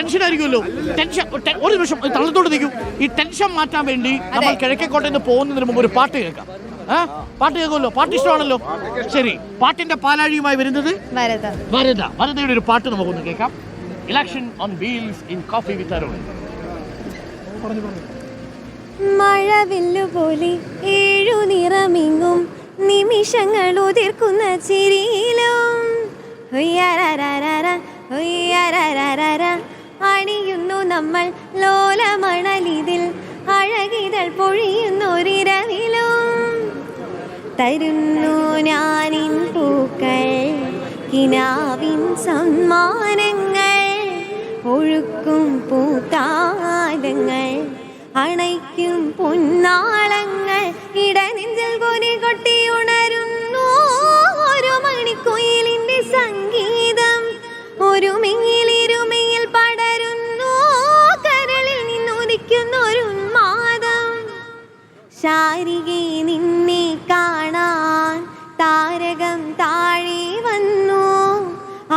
Tension ആയിരിക്കുമല്ലോ. ഒരു നിമിഷം തള്ളത്തോട്ട് നിൽക്കും. ഈ ടെൻഷൻ മാറ്റാൻ വേണ്ടി നമ്മൾ കിഴക്കേക്കോട്ടയിൽ നിന്ന് പോകുന്നതിന് മുമ്പ് ഒരു പാട്ട് കേൾക്കാം. പാട്ട് കേൾക്കുമല്ലോ, പാട്ട് ഇഷ്ടമാണല്ലോ. ശരി, പാട്ടിന്റെ പാലാഴിയുമായി വരുന്നത് വരദയുടെ ഒരു പാട്ട് നമുക്കൊന്ന് കേൾക്കാം. Election on wheels in coffee with Arun. മഴവില്ലുപോലെ ഏഴു നിറമിങ്ങും നിമിഷങ്ങൾ ഉതിർക്കുന്ന ചിരിയിലും അണിയുന്നു നമ്മൾ ലോലമണലിതിൽ അഴകിതൾ പൊഴിയുന്നൊരിരവിലും തരുന്നു ഞാനിൻ പൂക്കൾ കിനാവിൻ സമ്മാനങ്ങൾ ഒഴുക്കും പൂത്താലങ്ങൾ അണയ്ക്കും പൊന്നാളങ്ങൾ ഇടനെഞ്ചിൽ കൊനി കൊട്ടി ഉണരുന്നു ഒരു മണിക്കുയിലിന്റെ സംഗീതം ഒരു മിങ്ങിലിരുമയിൽ പടരുന്നു കരളിൽ നിന്നുദിക്കുന്ന ഒരു ഉന്മാദം ശാരികെ നിന്നെ കാണാൻ താരകം താഴെ വന്നു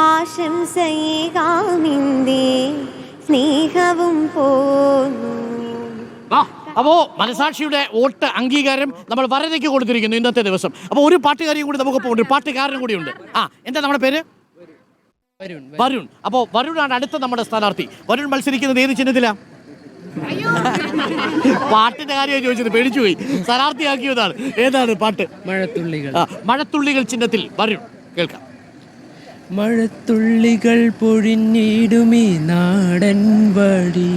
ആശംസയേകാമിന്റെ സ്നേഹവും പോന്നു. അപ്പോ മനസാക്ഷിയുടെ വോട്ട് അംഗീകാരം നമ്മൾ വരദയ്ക്ക് കൊടുത്തിരിക്കുന്നു ഇന്നത്തെ ദിവസം. അപ്പോൾ ഒരു പാട്ടുകാരിയും കൂടി നമുക്ക് പോകുന്നുണ്ട്, ഒരു പാട്ടുകാരനും കൂടി ഉണ്ട്. എന്താ നമ്മുടെ പേര്? വരുൺ. അപ്പോൾ വരുണാണ് അടുത്ത നമ്മുടെ സ്ഥാനാർത്ഥി. വരുൺ മത്സരിക്കുന്നത് ഏത് ചിഹ്നത്തിലാ? പാട്ടിന്റെ കാര്യം ചോദിച്ചത് പേടിച്ചുപോയി. സ്ഥാനാർത്ഥിയാക്കിയതാണ്. ഏതാണ് പാട്ട്? മഴത്തുള്ളികൾ. മഴത്തുള്ളികൾ ചിഹ്നത്തിൽ വരുൺ. കേൾക്കാം. മഴത്തുള്ളികൾ പൊഴിഞ്ഞിടുമീ നാടൻ വഴി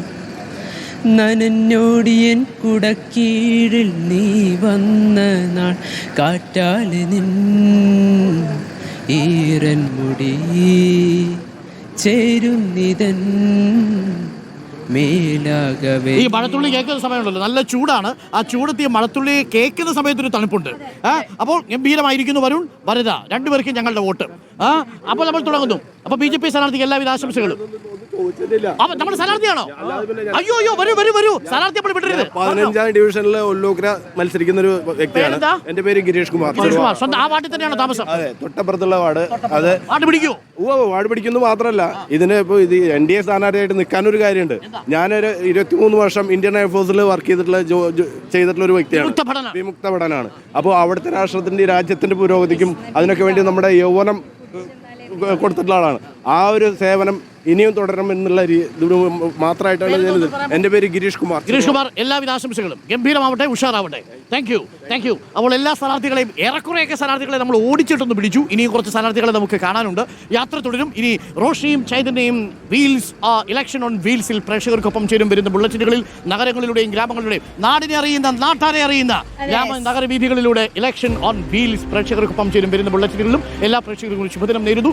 നനഞ്ഞോടിയൻ കുടക്കീഴിൽ നീ വന്ന നാൾ കാറ്റാലെ നിൻ ഈരൻ മുടി ചേരുന്നിതൻ മേലാകവേ. ഈ മഴത്തുള്ളി കേൾക്കുന്ന സമയമുണ്ടല്ലോ, നല്ല ചൂടാണ്. ആ ചൂടത്തി മഴത്തുള്ളി കേൾക്കുന്ന സമയത്തൊരു തണുപ്പുണ്ട്. അപ്പോൾ ഗംഭീരമായിരിക്കുന്നു വരുൺ, വരദ രണ്ടുപേർക്കും ഞങ്ങളുടെ വോട്ട്. അപ്പോൾ നമ്മൾ തുടങ്ങുന്നു. അപ്പോൾ BJP സ്ഥാനാർത്ഥിക്ക് എല്ലാവിധ ആശംസകളും. നമ്മുടെ സ്ഥാനാർത്ഥിയാണോ? അയ്യോ വരൂ സ്ഥാനാർത്ഥി അപ്പോൾ വിട്ടരുത്. 15ാം ഡിവിഷനിലെ ഒല്ലൂക്കര മത്സരിക്കുന്ന ഒരു വ്യക്തിയാണ്. എന്റെ പേര് ഗിരീഷ് കുമാർ. സ്വന്തം ആ വാർഡിൽ തന്നെയാണോ താമസം? അതെ, തൊട്ടപ്പുറത്തുള്ള വാർഡ്. അതെ, വാർഡ് പിടിക്കൂ. വാർഡ് പിടിക്കുന്നു മാത്രമല്ല, ഇതിന് ഇപ്പോൾ ഇത് NDA സ്ഥാനാർത്ഥിയായിട്ട് നിൽക്കാനൊരു കാര്യമുണ്ട്. ഞാനൊരു 23 വർഷം ഇന്ത്യൻ എയർഫോഴ്സിൽ വർക്ക് ചെയ്തിട്ടുള്ള ഒരു വ്യക്തിയാണ്. വിമുക്ത പഠനമാണ്. അപ്പോൾ അവിടുത്തെ രാഷ്ട്രത്തിന്റെ രാജ്യത്തിന്റെ പുരോഗതിക്കും അതിനൊക്കെ വേണ്ടി നമ്മുടെ യൗവനം കൊടുത്തിട്ടുള്ള ആളാണ്. ആ ഒരു സേവനം ഇനിയും തുടരണം എന്നുള്ള മാത്രമായിട്ടാണ് ചെയ്യുന്നത്. എൻ്റെ പേര് ഗിരീഷ് കുമാർ. എല്ലാവിധ ആശംസകളും. ഗംഭീരമാവട്ടെ, ഉഷാറാവട്ടെ. Thank you. അപ്പോൾ എല്ലാ സ്ഥാനാർത്ഥികളെയും ഏറെക്കുറെയൊക്കെ സ്ഥാനാർത്ഥികളെ നമ്മൾ ഓടിച്ചിട്ടൊന്ന് പിടിച്ചു. ഇനിയും കുറച്ച് സ്ഥാനാർത്ഥികളെ നമുക്ക് കാണാനുണ്ട്. യാത്ര തുടരും. ഇനി റോഷിയും ചൈതന്യയും വീൽസ് ഇലക്ഷൻ ഓൺ വീൽസിൽ പ്രേക്ഷകർക്കൊപ്പം ചേരും. വരുന്ന ബുള്ളറ്റിനുകളിൽ നഗരങ്ങളിലൂടെയും ഗ്രാമങ്ങളിലൂടെയും നാടിനെ അറിയുന്ന നാട്ടാരെ അറിയുന്ന നഗരവീഥികളിലൂടെ ഇലക്ഷൻ ഓൺ വീൽസ് പ്രേക്ഷകർക്കൊപ്പം ചേരും. വരുന്ന ബുള്ളറ്റിനുകളിലും എല്ലാ പ്രേക്ഷകർക്കും ശുഭദിനം നേരുന്നു.